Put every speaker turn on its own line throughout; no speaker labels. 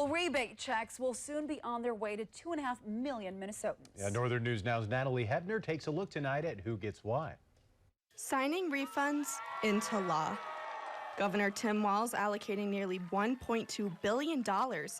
Well, rebate checks will soon be on their way to 2.5 million Minnesotans.
Yeah, Northern News Now's Natalie Hebner takes a look tonight at who gets what.
Signing refunds into law. Governor Tim Walz allocating nearly $1.2 billion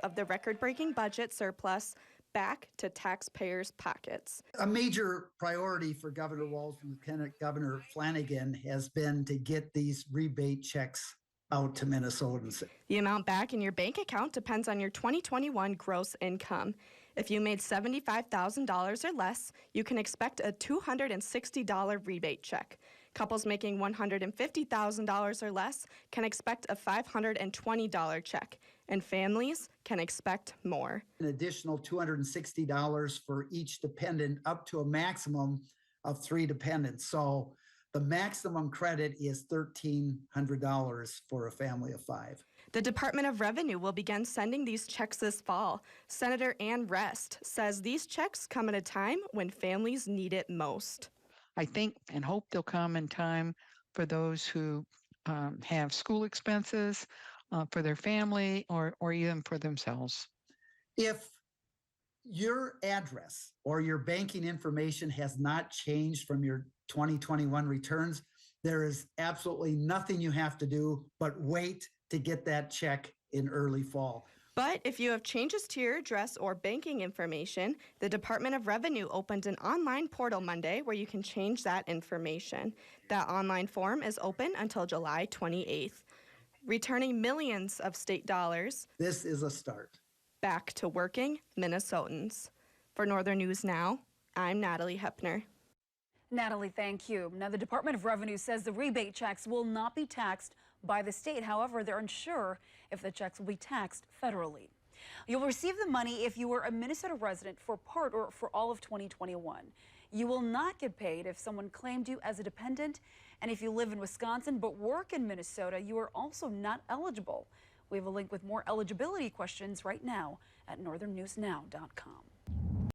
of the record-breaking budget surplus back to taxpayers' pockets.
A major priority for Governor Walz and Lieutenant Governor Flanagan has been to get these rebate checks out to Minnesotans.
The amount back in your bank account depends on your 2021 gross income. If you made $75,000 or less, you can expect a $260 rebate check. Couples making $150,000 or less can expect a $520 check, and families can expect more.
An additional $260 for each dependent, up to a maximum of 3 dependents. So the maximum credit is $1,300 for a family of 5.
The Department of Revenue will begin sending these checks this fall. Senator Ann Rest says these checks come at a time when families need it most.
I think and hope they'll come in time for those who have school expenses for their family or even for themselves.
If your address or your banking information has not changed from your 2021 returns, there is absolutely nothing you have to do but wait to get that check in early fall.
But if you have changes to your address or banking information, the Department of Revenue opened an online portal Monday where you can change that information. That online form is open until July 28th, returning millions of state dollars.
This is a start.
Back to working Minnesotans. For Northern News Now, I'm Natalie Hebner.
Natalie, thank you. Now, the Department of Revenue says the rebate checks will not be taxed by the state. However, they're unsure if the checks will be taxed federally. You'll receive the money if you were a Minnesota resident for part or for all of 2021. You will not get paid if someone claimed you as a dependent. And if you live in Wisconsin but work in Minnesota, you are also not eligible. We have a link with more eligibility questions right now at northernnewsnow.com.